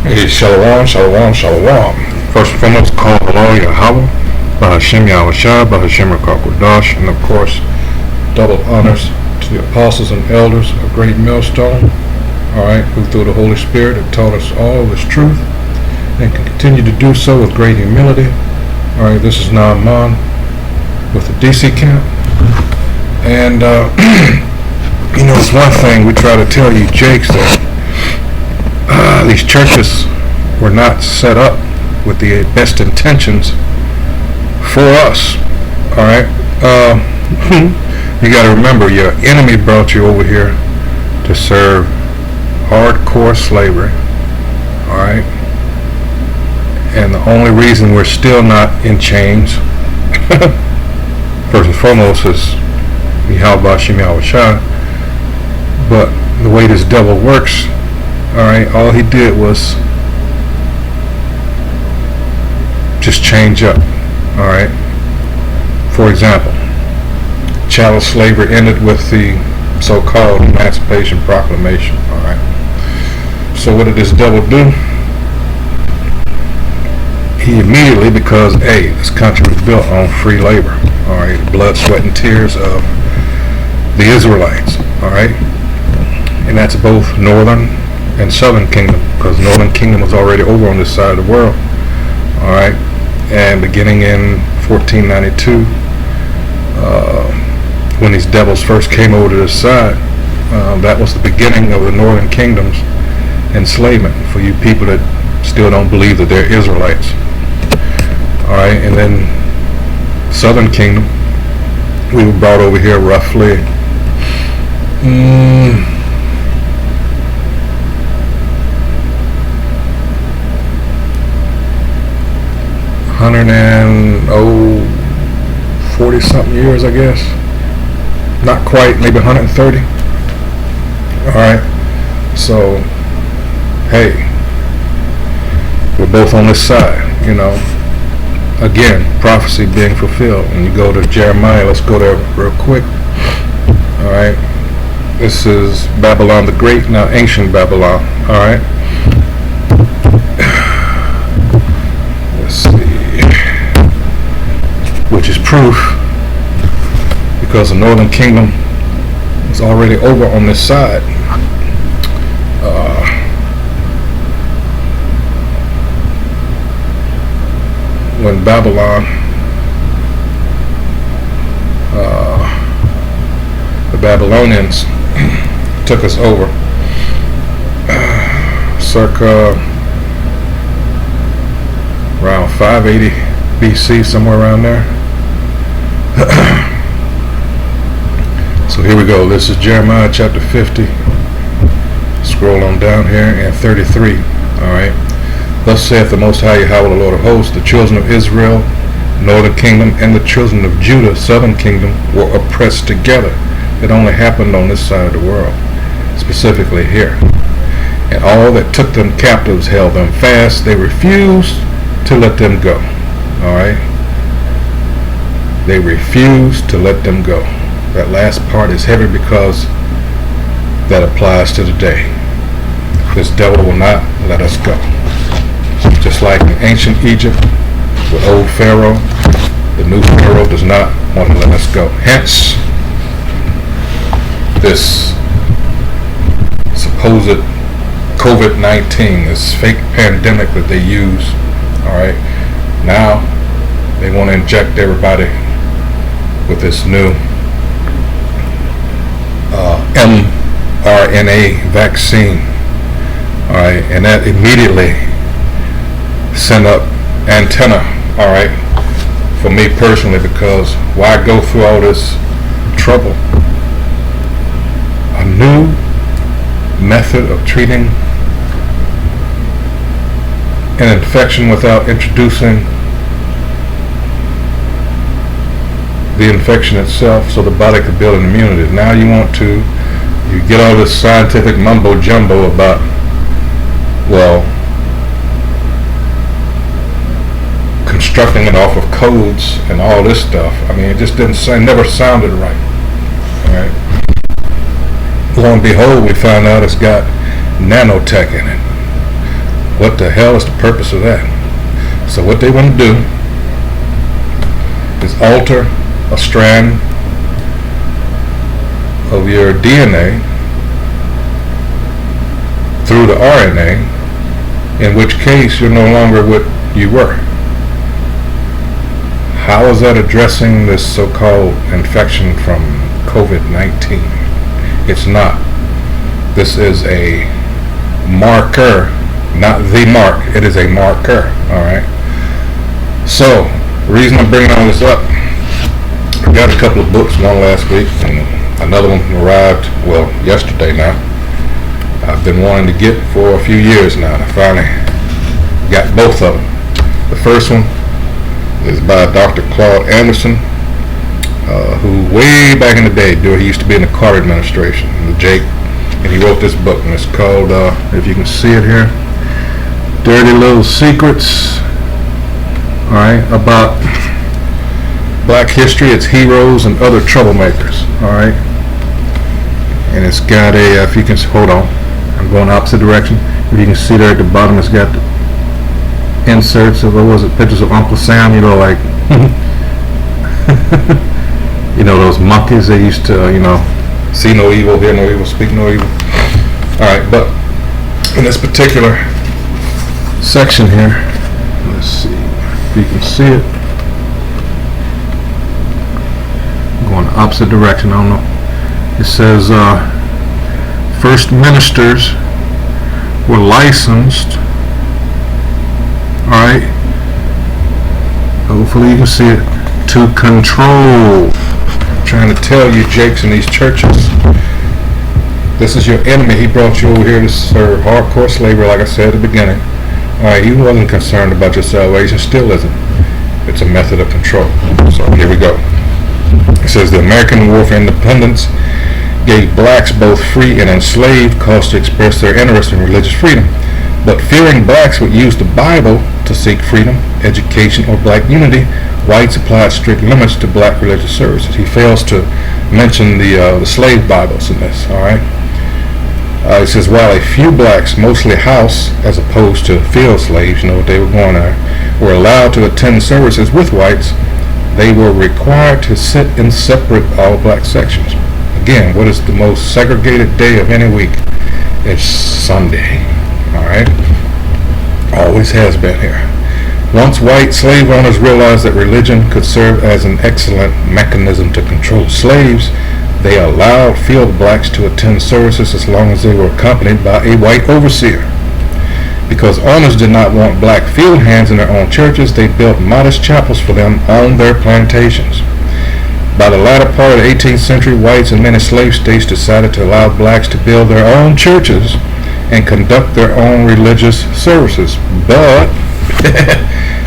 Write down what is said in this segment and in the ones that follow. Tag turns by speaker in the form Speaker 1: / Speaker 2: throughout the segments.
Speaker 1: Hey, shalom, shalom, shalom. First and foremost, call hello Yahweh, Bahashem Yahushua, Bahashem Rakakwadash, and of course, double honors to the apostles and elders of Great Millstone, alright, who through the Holy Spirit have taught us all this truth, and can continue to do so with great humility. Alright, this is Naaman with the DC camp, and it's one thing we try to tell you Jakes that these churches were not set up with the best intentions for us. All right, you got to remember your enemy brought you over here to serve hardcore slavery. All right, and the only reason we're still not in chains, first and foremost, is Yahweh Shem Yahushua. But the way this devil works, alright, all he did was just change up. Alright. For example, chattel slavery ended with the so-called Emancipation Proclamation. Alright. So what did this devil do? He immediately, because this country was built on free labor. Alright, blood, sweat, and tears of the Israelites. Alright. And that's both northern and southern kingdom, because northern kingdom was already over on this side of the world. All right, and beginning in 1492, when these devils first came over to this side, that was the beginning of the northern kingdom's enslavement for you people that still don't believe that they're Israelites. All right, and then southern kingdom, we were brought over here roughly 40 something years, I guess. Not quite, maybe 130. Alright, so hey, we're both on this side, again, prophecy being fulfilled. When you go to Jeremiah, let's go there real quick. Alright, this is Babylon the Great, now ancient Babylon. Alright, let's see, which is proof, because the northern kingdom is already over on this side. When Babylon, the Babylonians took us over, circa around 580 BC, somewhere around there. So here we go. This is Jeremiah chapter 50. Scroll on down here, and 33. Alright. Thus saith the Most High Yahweh, the Lord of hosts, the children of Israel, northern kingdom, and the children of Judah, southern kingdom, were oppressed together. It only happened on this side of the world, specifically here. And all that took them captives held them fast. They refused to let them go. Alright? They refused to let them go. That last part is heavy because that applies to today. This devil will not let us go. Just like in ancient Egypt with old Pharaoh, the new Pharaoh does not want to let us go. Hence, this supposed COVID-19, this fake pandemic that they use. Alright, now they want to inject everybody with this new mRNA vaccine. Alright, and that immediately sent up antenna, alright, for me personally, because why go through all this trouble? A new method of treating an infection without introducing the infection itself, so the body could build an immunity. Now you get all this scientific mumbo jumbo about, constructing it off of codes and all this stuff. I mean, it just never sounded right. Alright. Lo and behold, we found out it's got nanotech in it. What the hell is the purpose of that? So what they want to do is alter a strand of your DNA through the RNA, in which case you're no longer what you were. How is that addressing this so-called infection from COVID-19? It's not. This is a marker, not the mark. It is a marker, all right? So, the reason I'm bringing all this up, I got a couple of books, one last week, and another one arrived, well, yesterday now. I've been wanting to get for a few years now, and I finally got both of them. The first one is by Dr. Claude Anderson, who way back in the day, he used to be in the Carter administration, the Jake, and he wrote this book, and it's called, if you can see it here, Dirty Little Secrets, all right, about black history, its heroes, and other troublemakers, all right? And it's got a, if you can, hold on, I'm going opposite direction. If you can see there at the bottom, it's got the inserts of, what was it, pictures of Uncle Sam, you know, like, you know, those monkeys they used to, you know, see no evil, hear no evil, speak no evil. All right, but in this particular section here, let's see if you can see it. I'm going the opposite direction, I don't know. It says, first ministers were licensed, all right, hopefully you can see it, to control. I'm trying to tell you, Jakes, in these churches, this is your enemy. He brought you over here to serve hardcore slavery, like I said at the beginning. All right, he wasn't concerned about your salvation, still isn't. It's a method of control. So here we go. It says the American War for Independence gave blacks, both free and enslaved, cause to express their interest in religious freedom. But fearing blacks would use the Bible to seek freedom, education, or black unity, whites applied strict limits to black religious services. He fails to mention the slave Bibles in this, all right? It says, while a few blacks, mostly house as opposed to field slaves, you know what they were going there, were allowed to attend services with whites, they were required to sit in separate all-black sections. Again, what is the most segregated day of any week? It's Sunday, all right? Always has been here. Once white slave owners realized that religion could serve as an excellent mechanism to control slaves, they allowed field blacks to attend services as long as they were accompanied by a white overseer. Because owners did not want black field hands in their own churches, they built modest chapels for them on their plantations. By the latter part of the 18th century, whites in many slave states decided to allow blacks to build their own churches and conduct their own religious services. But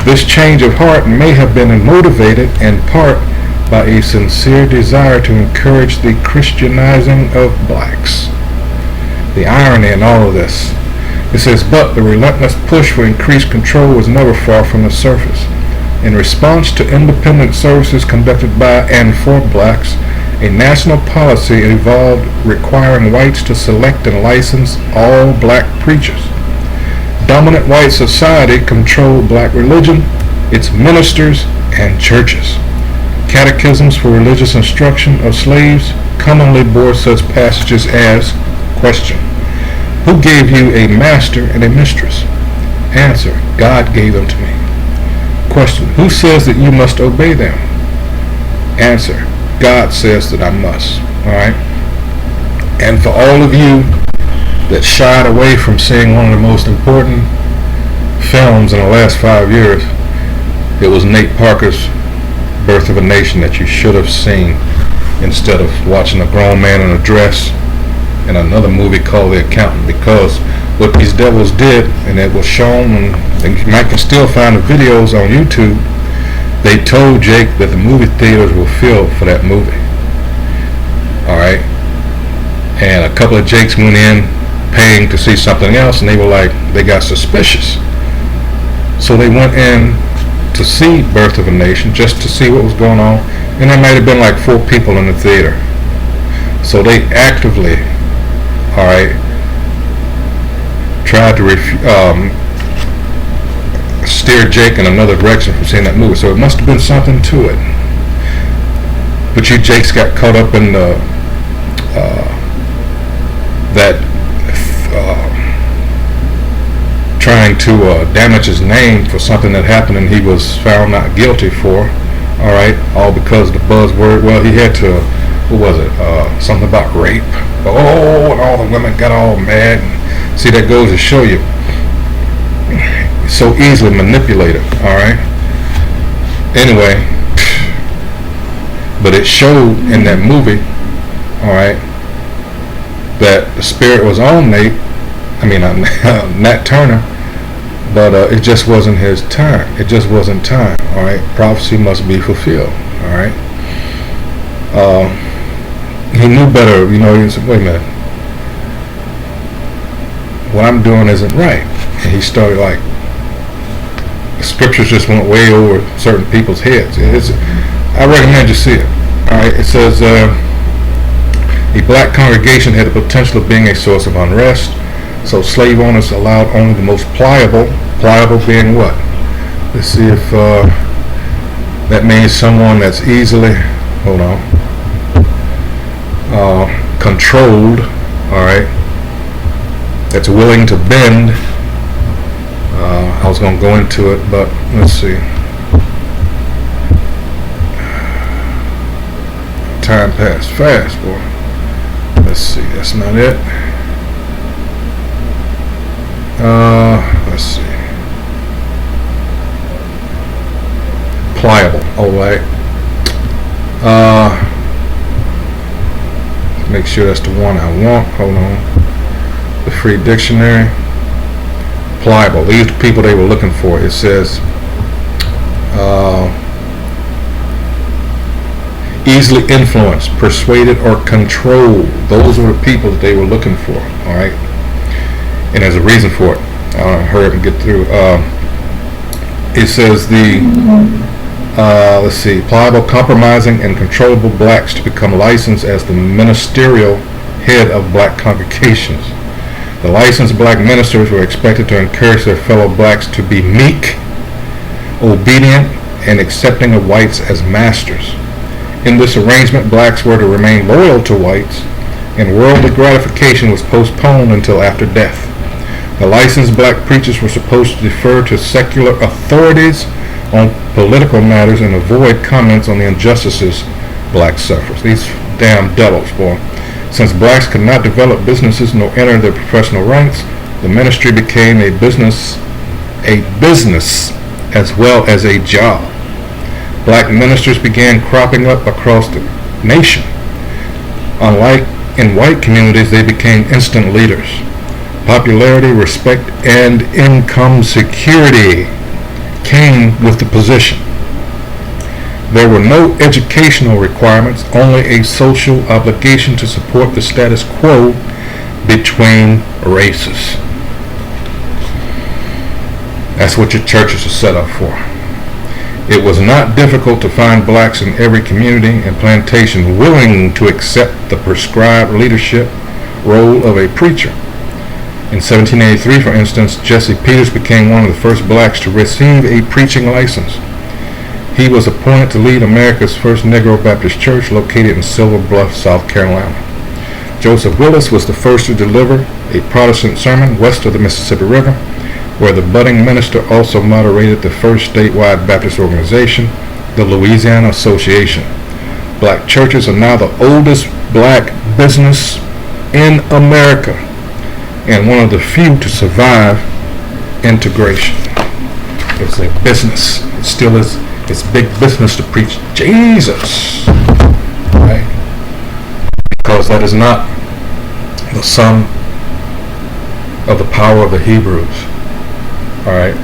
Speaker 1: this change of heart may have been motivated in part by a sincere desire to encourage the Christianizing of blacks. The irony in all of this. It says, but the relentless push for increased control was never far from the surface. In response to independent services conducted by and for blacks, a national policy evolved requiring whites to select and license all black preachers. Dominant white society controlled black religion, its ministers, and churches. Catechisms for religious instruction of slaves commonly bore such passages as, question, who gave you a master and a mistress? Answer, God gave them to me. Question, who says that you must obey them? Answer, God says that I must. All right? And for all of you that shied away from seeing one of the most important films in the last 5 years, it was Nate Parker's Birth of a Nation that you should have seen instead of watching a grown man in a dress in another movie called The Accountant, because what these devils did, and it was shown, and you might can still find the videos on YouTube, they told Jake that the movie theaters were filled for that movie. Alright? And a couple of Jakes went in paying to see something else, and they were like, they got suspicious. So they went in to see Birth of a Nation, just to see what was going on, and there might have been like 4 people in the theater. So they actively, alright, tried to steered Jake in another direction from seeing that movie. So it must have been something to it. But Jake's got caught up in that trying to damage his name for something that happened and he was found not guilty for. All right, all because of the buzzword. Well, he had to, what was it? Something about rape. Oh, and all the women got all mad. See, that goes to show you, so easily manipulated. All right. Anyway, but it showed in that movie, all right, that the spirit was on Nat Turner, but it just wasn't his time. It just wasn't time. All right, prophecy must be fulfilled. All right. He knew better. You know, he said, "Wait a minute, what I'm doing isn't right," and he started like, the scriptures just went way over certain people's heads. I recommend you see it. All right, it says a black congregation had the potential of being a source of unrest, so slave owners allowed only the most pliable being what? Let's see if that means someone that's easily, controlled. All right, that's willing to bend. I was going to go into it, but let's see. Time passed fast, boy. Let's see. That's not it. Let's see. Pliable. All right. Make sure that's the one I want. Hold on. The free dictionary. Pliable. These are the people they were looking for. It says easily influenced, persuaded, or controlled. Those were the people that they were looking for. All right, and there's a reason for it. I'll hurry up and get through. It says let's see, pliable, compromising, and controllable blacks to become licensed as the ministerial head of black congregations. The licensed black ministers were expected to encourage their fellow blacks to be meek, obedient, and accepting of whites as masters. In this arrangement, blacks were to remain loyal to whites, and worldly gratification was postponed until after death. The licensed black preachers were supposed to defer to secular authorities on political matters and avoid comments on the injustices blacks suffer. These damn devils, boy. Since blacks could not develop businesses nor enter their professional ranks, the ministry became a business as well as a job. Black ministers began cropping up across the nation. Unlike in white communities, they became instant leaders. Popularity, respect, and income security came with the position. There were no educational requirements, only a social obligation to support the status quo between races. That's what your churches are set up for. It was not difficult to find blacks in every community and plantation willing to accept the prescribed leadership role of a preacher. In 1783, for instance, Jesse Peters became one of the first blacks to receive a preaching license. He was appointed to lead America's first Negro Baptist church located in Silver Bluff, South Carolina. Joseph Willis was the first to deliver a Protestant sermon west of the Mississippi River, where the budding minister also moderated the first statewide Baptist organization, the Louisiana Association. Black churches are now the oldest black business in America and one of the few to survive integration. It's a business. It still is. It's big business to preach Jesus, right? Because that is not the sum of the power of the Hebrews. All right,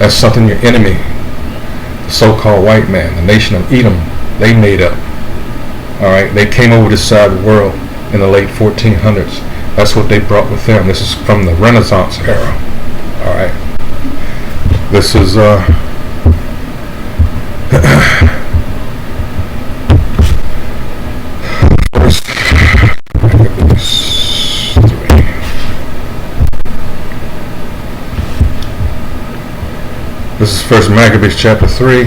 Speaker 1: that's something your enemy, the so-called white man, the nation of Edom, they made up. All right, they came over this side of the world in the late 1400s. That's what they brought with them. This is from the Renaissance era. All right, this is This is First Maccabees chapter 3,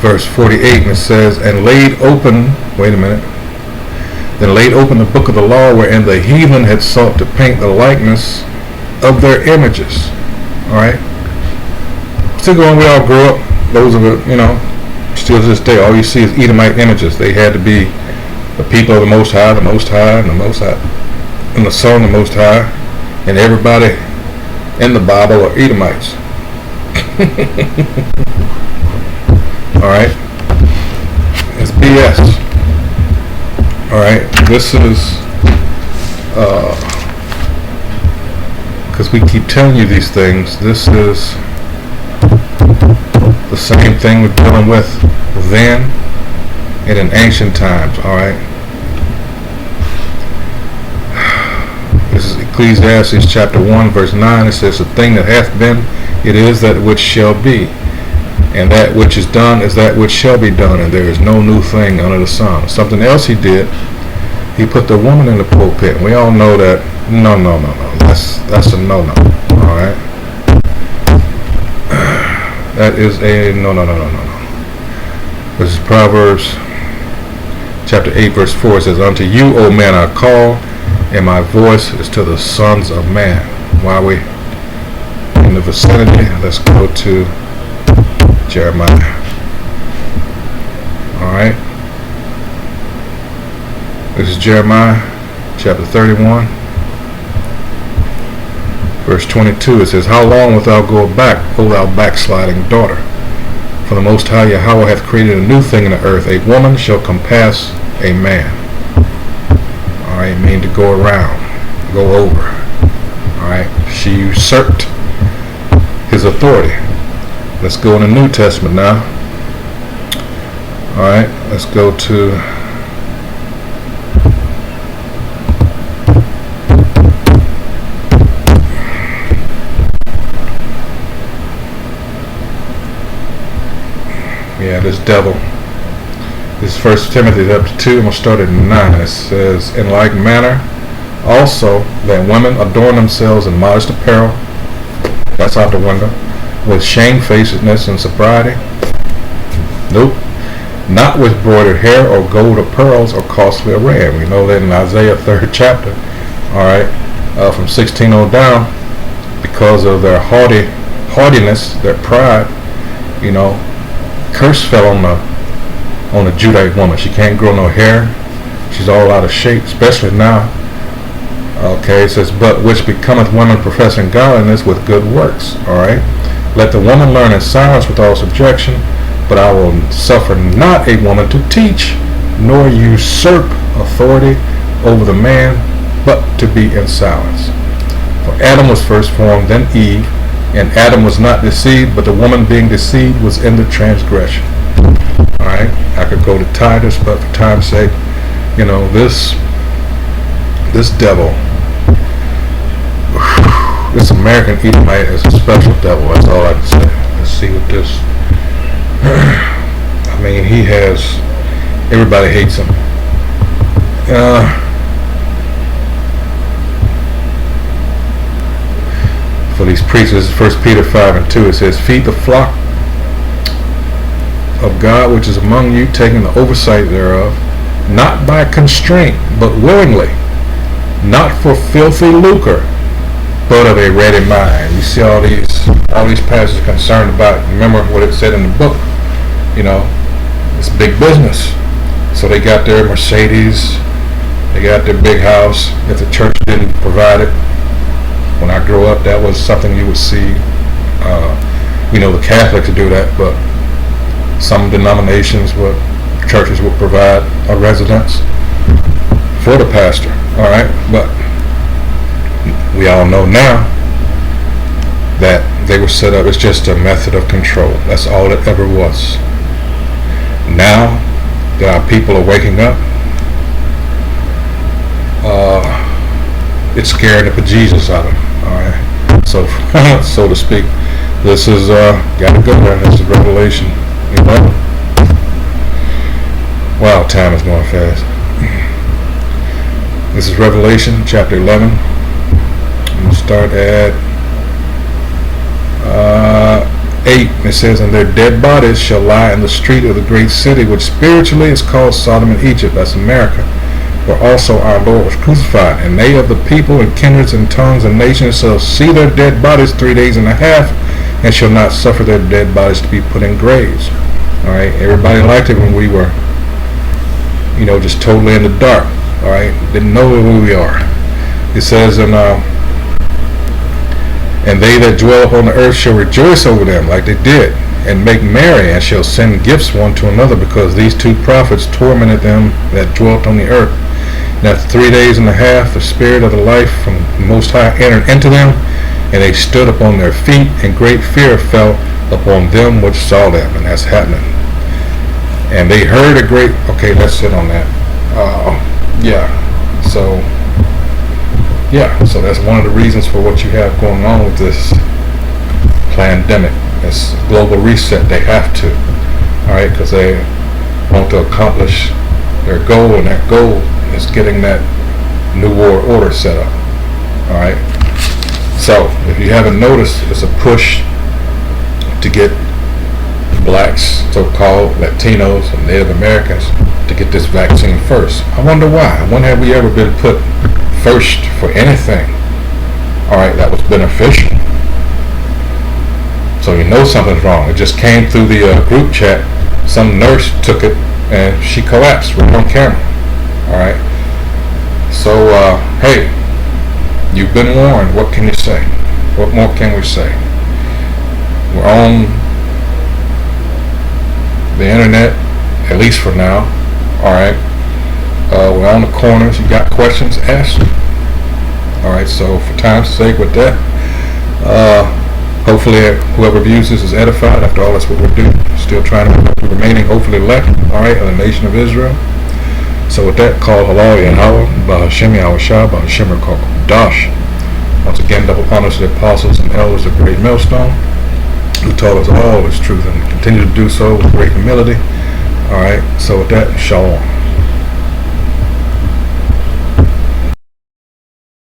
Speaker 1: verse 48, and it says, and laid open, then laid open the book of the law wherein the heathen had sought to paint the likeness of their images. Alright? Still going, we all grew up, those of it, still to this day, all you see is Edomite images. They had to be the people of the Most High, and the Son of the Most High, and everybody in the Bible are Edomites. Alright? It's BS. Alright? This is, because we keep telling you these things, this is the same thing we're dealing with then and in ancient times. Alright? This is Ecclesiastes chapter 1 verse 9. It says, the thing that hath been, it is that which shall be, and that which is done is that which shall be done, and there is no new thing under the sun. Something else he did, he put the woman in the pulpit. We all know that. No. That's a no. Alright? That is a no. This is Proverbs chapter 8 verse 4. It says, unto you, O man, I call, and my voice is to the sons of man. While we in the vicinity, let's go to Jeremiah. Alright. This is Jeremiah chapter 31 verse 22. It says, how long wilt thou go back, O thou backsliding daughter? For the Most High Yahweh hath created a new thing in the earth. A woman shall compass a man. Alright, mean to go around, go over. Alright, she usurped his authority. Let's go in the New Testament now. Alright, let's go to this devil. This is 1 Timothy chapter 2. I'm going to start at 9. It says, in like manner also that women adorn themselves in modest apparel. That's out the window. With shamefacedness and sobriety. Nope. Not with broidered hair or gold or pearls or costly array. We know that in Isaiah 3rd chapter. Alright. From 16 on down. Because of their haughtiness, their pride, curse fell on the Judite woman. She can't grow no hair. She's all out of shape, especially now. Okay, it says, but which becometh woman professing godliness with good works. Alright. Let the woman learn in silence with all subjection, but I will suffer not a woman to teach, nor usurp authority over the man, but to be in silence. For Adam was first formed, then Eve, and Adam was not deceived, but the woman being deceived was in the transgression. Alright, I could go to Titus, but for time's sake, this devil, this American Edomite is a special devil. That's all I can say. Let's see what this. I mean, he has. Everybody hates him. For these priests, this is 1 Peter 5 and 2. It says, feed the flock of God which is among you, taking the oversight thereof, not by constraint, but willingly, not for filthy lucre, but of a ready mind. You see all these passages concerned about, remember what it said in the book, it's big business. So they got their Mercedes, they got their big house. If the church didn't provide it, when I grew up, that was something you would see. The Catholics do that, but some denominations, churches would provide a residence for the pastor. All right, but we all know now that they were set up as just a method of control. That's all it ever was. Now that our people are waking up, it's scaring the bejesus out of them. Alright, so so to speak. This is gotta go there. This is Revelation 11. Wow, time is going fast. This is Revelation chapter 11. I'm gonna start at 8, it says, and their dead bodies shall lie in the street of the great city, which spiritually is called Sodom and Egypt, that's America, where also our Lord was crucified. And they of the people and kindreds and tongues and nations shall see their dead bodies 3 days and a half, and shall not suffer their dead bodies to be put in graves. Alright, everybody liked it when we were, just totally in the dark. Alright, didn't know who we are. It says, and they that dwell upon the earth shall rejoice over them like they did, and make merry, and shall send gifts one to another, because these 2 prophets tormented them that dwelt on the earth. And after 3 days and a half, the spirit of the life from the Most High entered into them, and they stood upon their feet, and great fear fell upon them which saw them. And that's happening. And they heard a great, okay, that's it on that. So that's one of the reasons for what you have going on with this pandemic. This global reset. They have to, alright, because they want to accomplish their goal, and that goal is getting that new world order set up. Alright, so if you haven't noticed, it's a push to get blacks, so-called Latinos and Native Americans, to get this vaccine first. I wonder why. When have we ever been put first for anything, alright, that was beneficial? So something's wrong. It just came through the group chat. Some nurse took it and she collapsed right on camera. Alright, so hey, you've been warned. What can you say? What more can we say? We're on the internet, at least for now. Alright, we're on the corners. You got questions, ask them. Alright, so for time's sake with that, hopefully whoever views this is edified. After all, that's what we're doing. Still trying to protect the remaining, hopefully elect, alright, of the nation of Israel. So with that, call halal Yahweh, B'Hashem Yahushua, B'Hashem Dash. Once again, double honors to the apostles and elders of Great Millstone, who taught us all His truth and continue to do so with great humility. Alright, so with that, shalom.